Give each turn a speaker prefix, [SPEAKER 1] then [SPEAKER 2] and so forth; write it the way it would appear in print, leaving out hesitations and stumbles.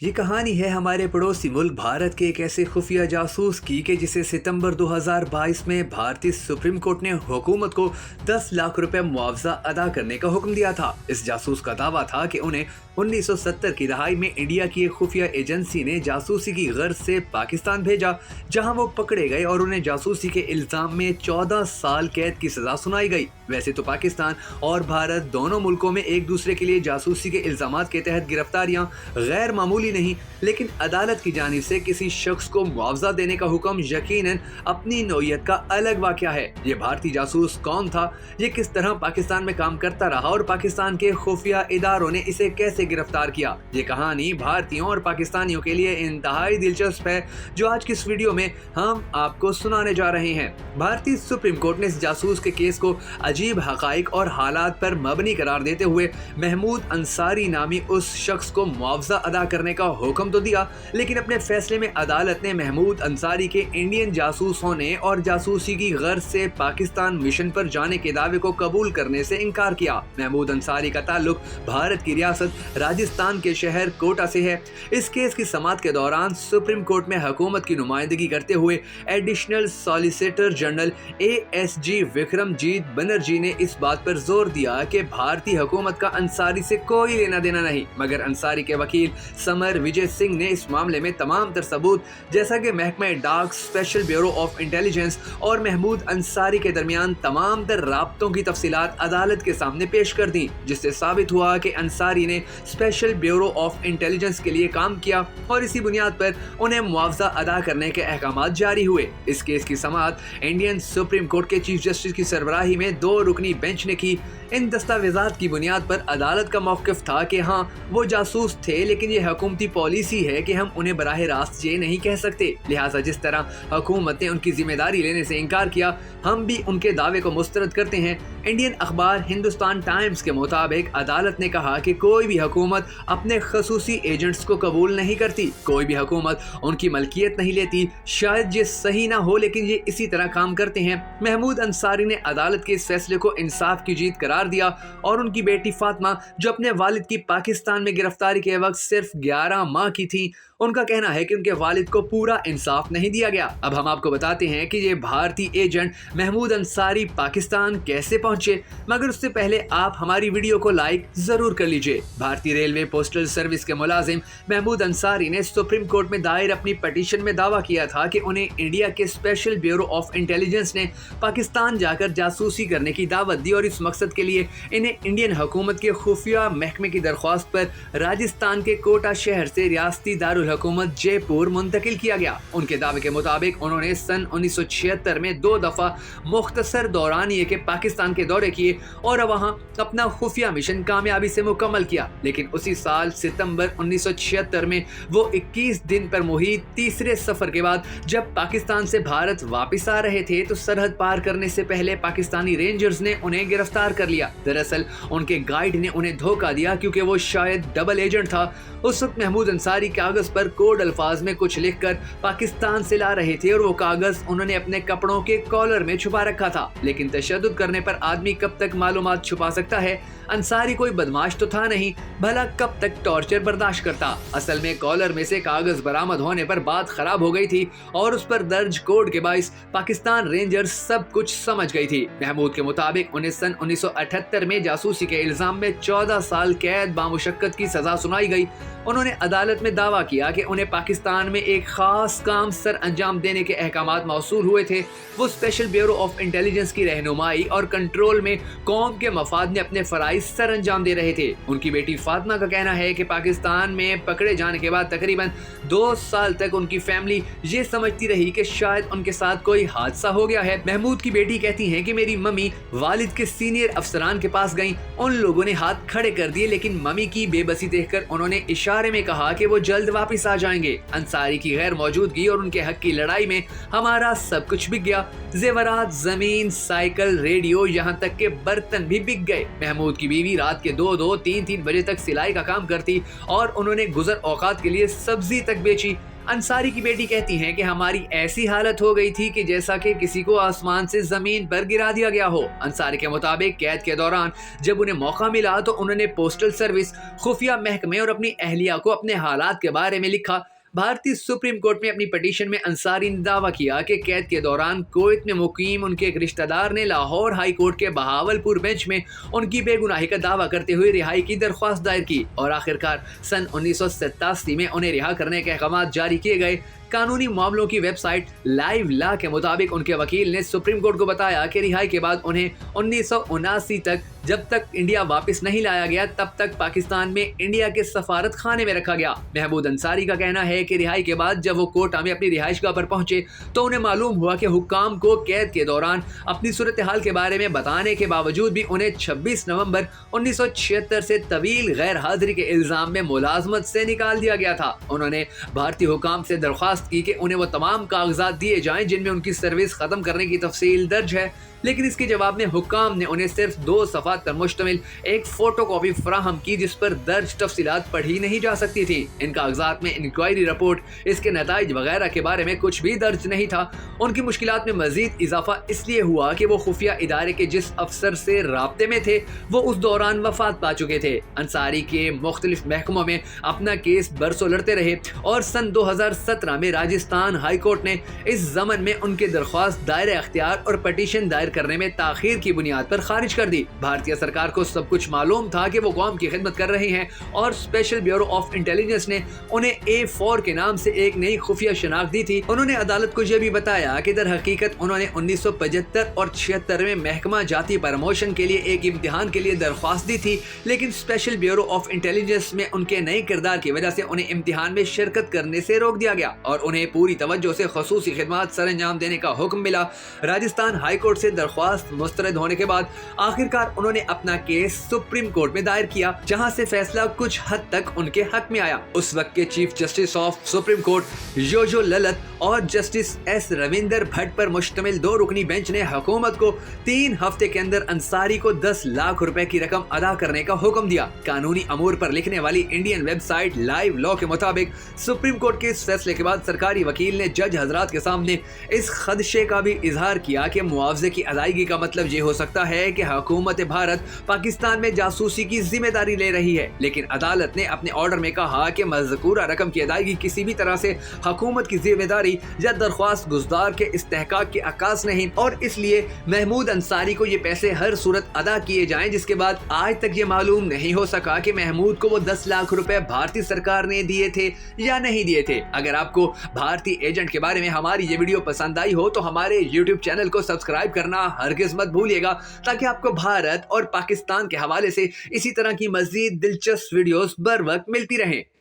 [SPEAKER 1] ये कहानी है हमारे पड़ोसी मुल्क भारत के एक ऐसे खुफिया जासूस की कि जिसे सितंबर 2022 में भारतीय सुप्रीम कोर्ट ने हुकूमत को 10 लाख रुपए मुआवजा अदा करने का हुक्म दिया था। इस जासूस का दावा था कि उन्हें 1970 की दहाई में इंडिया की एक खुफिया एजेंसी ने जासूसी की गर्ज से पाकिस्तान भेजा, जहां वो पकड़े गए और उन्हें जासूसी के इल्जाम में 14 साल कैद की सजा सुनाई गई। वैसे तो पाकिस्तान और भारत दोनों मुल्कों में एक दूसरे के लिए जासूसी के इल्जामात के तहत गिरफ्तारियां गैर मामूली नहीं, लेकिन अदालत की जानिब से किसी शख्स को मुआवजा देने का हुक्म यकीनन अपनी नौयत का अलग वाकया है। ये भारतीय जासूस कौन था, ये किस तरह पाकिस्तान में काम करता रहा और पाकिस्तान के खुफिया इदारों ने इसे कैसे गिरफ्तार किया, ये कहानी भारतीयों और पाकिस्तानियों के लिए इंतहाई दिलचस्प है, जो आज की इस वीडियो में हम आपको सुनाने जा रहे हैं। भारतीय सुप्रीम कोर्ट ने इस जासूस के केस को अजीब हकाइक और हालात पर मबनी करार देते हुए महमूद अंसारी नामी उस शख्स को मुआवजा अदा करने का हुक्म तो दिया, लेकिन अपने फैसले में अदालत ने महमूद अंसारी के इंडियन जासूस होने और जासूसी की गर्ज से पाकिस्तान मिशन पर जाने के दावे को कबूल करने से इनकार किया। महमूद अंसारी का ताल्लुक भारत की रियासत राजस्थान के शहर कोटा से है। इस केस की समाअत के दौरान सुप्रीम कोर्ट में हुकूमत की नुमाइंदगी करते हुए additional solicitor general ASG Vikramjit Banerjee ने इस बात पर जोर दिया कि भारतीय हुकूमत का अंसारी से कोई लेना देना नहीं, मगर अंसारी के वकील समर विजय सिंह ने इस मामले में तमाम तर सबूत, जैसा कि महकमा डाक, स्पेशल ब्यूरो ऑफ इंटेलिजेंस और महमूद अंसारी के दरमियान तमाम तर राब्तों की तफसीलात अदालत के सामने पेश कर दी, जिससे साबित हुआ कि अंसारी ने स्पेशल ब्यूरो ऑफ इंटेलिजेंस के लिए काम किया और इसी बुनियाद पर उन्हें मुआवजा अदा करने के अहकामात जारी हुए। इस केस की समाअत इंडियन सुप्रीम कोर्ट के चीफ जस्टिस की सरबराही में 2 रुकनी बेंच ने की। इन दस्तावेजात की बुनियाद पर अदालत का मौक़िफ़ था कि हाँ, वो जासूस थे, लेकिन ये हुकूमती पॉलिसी है कि हम उन्हें बराह रास्त ये नहीं कह सकते। लिहाजा जिस तरह हुकूमत ने उनकी जिम्मेदारी लेने से इनकार किया, हम भी उनके दावे को मुस्तरद करते हैं। इंडियन अखबार हिंदुस्तान टाइम्स के मुताबिक अदालत ने कहा कि कोई भी हुकूमत अपने खसूसी एजेंट्स को कबूल नहीं करती, कोई भी हुकूमत उनकी मलकियत नहीं लेती। शायद ये सही ना हो, लेकिन ये इसी तरह काम करते हैं। महमूद अंसारी ने अदालत के इस फैसले को इंसाफ की जीत करार दिया और उनकी बेटी फातिमा, जो अपने वालिद की पाकिस्तान में गिरफ्तारी के वक्त सिर्फ 11 माह की थी, उनका कहना है कि उनके वालिद को पूरा इंसाफ नहीं दिया गया। अब हम आपको बताते हैं कि ये भारतीय एजेंट महमूद अंसारी पाकिस्तान कैसे पहुंचे, मगर उससे पहले आप हमारी वीडियो को लाइक जरूर कर लीजिए। भारतीय रेलवे पोस्टल सर्विस के मुलाजिम महमूद अंसारी ने सुप्रीम कोर्ट में दायर अपनी पटिशन में दावा किया था कि उन्हें इंडिया के स्पेशल ब्यूरो ऑफ इंटेलिजेंस ने पाकिस्तान जाकर जासूसी करने की दावत दी और इस मकसद के लिए इन्हें इंडियन हुकूमत के खुफिया महकमे की दरख्वास्त पर राजस्थान के कोटा शहर से रियासती दारुल हुकूमत जयपुर मुंतकिल किया गया। उनके दावे के मुताबिक उन्होंने सन 1976 में 2 दफा मुख्तसर दौरानिये के पाकिस्तान के दौरे किए और वहां अपना खुफिया मिशन कामयाबी से मुकम्मल किया, लेकिन उसी साल सितंबर 1976 में वो 21 दिन पर मुहित तीसरे सफर के बाद जब पाकिस्तान से भारत वापस आ रहे थे, तो सरहद पार करने से पहले पाकिस्तानी रेंजर्स ने उन्हें गिरफ्तार कर लिया। दरअसल उनके गाइड ने उन्हें धोखा दिया, क्योंकि वो शायद डबल एजेंट था। उस वक्त महमूद अंसारी कागज पर कोड अल्फाज में कुछ लिखकर पाकिस्तान से ला रहे थे और वो कागज उन्होंने अपने कपड़ों के कॉलर में छुपा रखा था। लेकिन तशद्दुद करने पर आदमी कब तक मालूमात छुपा सकता है? अंसारी कोई बदमाश तो था नहीं, भला कब तक टॉर्चर बर्दाश्त करता? असल में कॉलर में से कागज बरामद होने पर बात खराब हो गई थी और उस पर दर्ज कोड के बाइस पाकिस्तान रेंजर्स सब कुछ समझ गई थी। महमूद के मुताबिक उन्हें सन 1978 में जासूसी के इल्जाम में 14 साल कैद बामुशक्कत की सजा सुनाई गई। उन्होंने अदालत में दावा किया कि उन्हें पाकिस्तान में एक खास काम सर अंजाम देने के अहकामात मौसूल हुए थे। वो स्पेशल ब्यूरो ऑफ इंटेलिजेंस की रहनुमाई और कंट्रोल में कौम के मफाद में अपने फराइज सर अंजाम दे रहे थे। उनकी बेटी फातिमा का कहना है कि पाकिस्तान में पकड़े जाने के बाद तकरीबन 2 साल तक उनकी फैमिली ये समझती रही कि शायद उनके साथ कोई हादसा हो गया है। महमूद की बेटी कहती है कि मेरी मम्मी वालिद के सीनियर अफसरान के पास गईं, उन लोगों ने हाथ खड़े कर दिए, लेकिन मम्मी की बेबसी देखकर उन्होंने इशारे में कहा कि वो जल्द वापस आ जाएंगे। अंसारी की गैर मौजूदगी और उनके हक की लड़ाई में हमारा सब कुछ बिक गया, जेवरात, जमीन, साइकिल, रेडियो, यहाँ तक के बर्तन भी बिक गए। महमूद की बीवी रात के 2-2, 3-3 बजे तक सिलाई का काम करती और उन्होंने गुजर औकात के लिए सब्जी तक बेची। انصاری کی بیٹی کہتی ہیں کہ ہماری ایسی حالت ہو گئی تھی کہ جیسا کہ کسی کو آسمان سے زمین پر گرا دیا گیا ہو۔ انصاری کے مطابق قید کے دوران جب انہیں موقع ملا تو انہوں نے پوسٹل سروس، خفیہ محکمے اور اپنی اہلیہ کو اپنے حالات کے بارے میں لکھا۔ بھارتی سپریم کورٹ میں اپنی پٹیشن میں انصاری نے دعویٰ کیا کہ قید کے دوران کویت میں مقیم ان کے ایک رشتہ دار نے لاہور ہائی کورٹ کے بہاولپور بینچ میں ان کی بے گناہی کا دعویٰ کرتے ہوئے رہائی کی درخواست دائر کی اور آخرکار سن 1987 میں انہیں رہا کرنے کے احکامات جاری کیے گئے۔ قانونی معاملوں کی ویب سائٹ لائیو لا کے مطابق ان کے وکیل نے سپریم کورٹ کو بتایا کہ رہائی کے بعد انہیں 1979 تک جب تک انڈیا واپس نہیں لایا گیا تب تک پاکستان میں انڈیا کے سفارت خانے میں رکھا گیا۔ محمود انصاری کا کہنا ہے کہ رہائی کے بعد جب وہ کوٹا میں اپنی رہائش گاہ پر پہنچے تو انہیں معلوم ہوا کہ حکام کو قید کے دوران اپنی صورتحال کے بارے میں بتانے کے باوجود بھی انہیں 26 نومبر 1976 سے طویل غیر حاضری کے الزام میں ملازمت سے نکال دیا گیا تھا۔ انہوں نے بھارتی حکام سے درخواست کی کہ انہیں وہ تمام کاغذات دیے جائیں جن میں ان کی سروس ختم کرنے کی تفصیل درج ہے، لیکن اس کے جواب میں حکام نے انہیں صرف 2 صفحات پر مشتمل ایک فوٹو کاپی فراہم کی جس پر درج تفصیلات پڑھی نہیں جا سکتی تھی۔ ان کاغذات میں انکوائری رپورٹ، اس کے نتائج وغیرہ کے بارے میں کچھ بھی درج نہیں تھا۔ ان کی مشکلات میں مزید اضافہ اس لیے ہوا کہ وہ خفیہ ادارے کے جس افسر سے رابطے میں تھے وہ اس دوران وفات پا چکے تھے۔ انصاری کے مختلف محکموں میں اپنا کیس برسوں لڑتے رہے اور سن 2017 میں راجستھان ہائی کورٹ نے اس ضمن میں ان کے درخواست دائرہ اختیار اور پٹیشن دائر کرنے میں تاخیر کی بنیاد پر خارج کر دی۔ بھارتیہ سرکار کو سب کچھ معلوم تھا کہ وہ قوم کی خدمت کر رہے ہیں اور اسپیشل بیورو آف انٹیلیجنس نے انہیں A4 کے نام سے ایک نئی خفیہ شناخت دی تھی۔ انہوں نے عدالت کو یہ بھی بتایا کہ در حقیقت انہوں نے 1975 اور 76 میں محکمہ جاتی پروموشن کے لیے ایک امتحان کے لیے درخواست دی تھی، لیکن اسپیشل بیورو آف انٹیلیجنس میں ان کے نئے کردار کی وجہ سے انہیں امتحان میں شرکت کرنے سے روک دیا گیا اور انہیں پوری توجہ سے خصوصی خدمات سر انجام دینے کا حکم ملا۔ راجستھان ہائی کورٹ سے درخواست مسترد ہونے کے بعد آخرکار انہوں نے اپنا کیس سپریم کورٹ میں دائر کیا، جہاں سے فیصلہ کچھ حد تک ان کے حق میں آیا۔ اس وقت کے chief justice of supreme court U U Lalit اور جسٹس ایس رویندر بھٹ پر مشتمل 2 رکنی بینچ نے حکومت کو 3 ہفتے کے اندر انصاری کو 10 لاکھ روپے کی رقم ادا کرنے کا حکم دیا۔ قانونی امور پر لکھنے والی انڈین ویب سائٹ لائیو لا کے مطابق سپریم کورٹ کے اس فیصلے کے بعد سرکاری وکیل نے جج حضرات کے سامنے اس خدشے کا بھی اظہار کیا کہ معاوضے کی ادائیگی کا مطلب یہ ہو سکتا ہے کہ حکومت بھارت پاکستان میں جاسوسی کی ذمہ داری لے رہی ہے، لیکن عدالت نے اپنے آرڈر میں کہا کہ مذکورہ رقم کی ادائیگی کسی بھی طرح سے حکومت کی ذمہ داری یا درخواست گزار کے استحقاق کے عکاس نہیں، اور اس لیے محمود انصاری کو یہ پیسے ہر صورت ادا کیے جائیں، جس کے بعد آج تک یہ معلوم نہیں ہو سکا کہ محمود کو وہ 10 لاکھ روپے بھارتی سرکار نے دیے تھے یا نہیں دیے تھے۔ اگر آپ کو بھارتی ایجنٹ کے بارے میں ہماری یہ ویڈیو پسند آئی ہو تو ہمارے YouTube چینل کو سبسکرائب کرنا ہرگز مت بھولیے گا، تاکہ آپ کو بھارت اور پاکستان کے حوالے سے اسی طرح کی مزید دلچسپ ویڈیوز بر وقت ملتی رہیں۔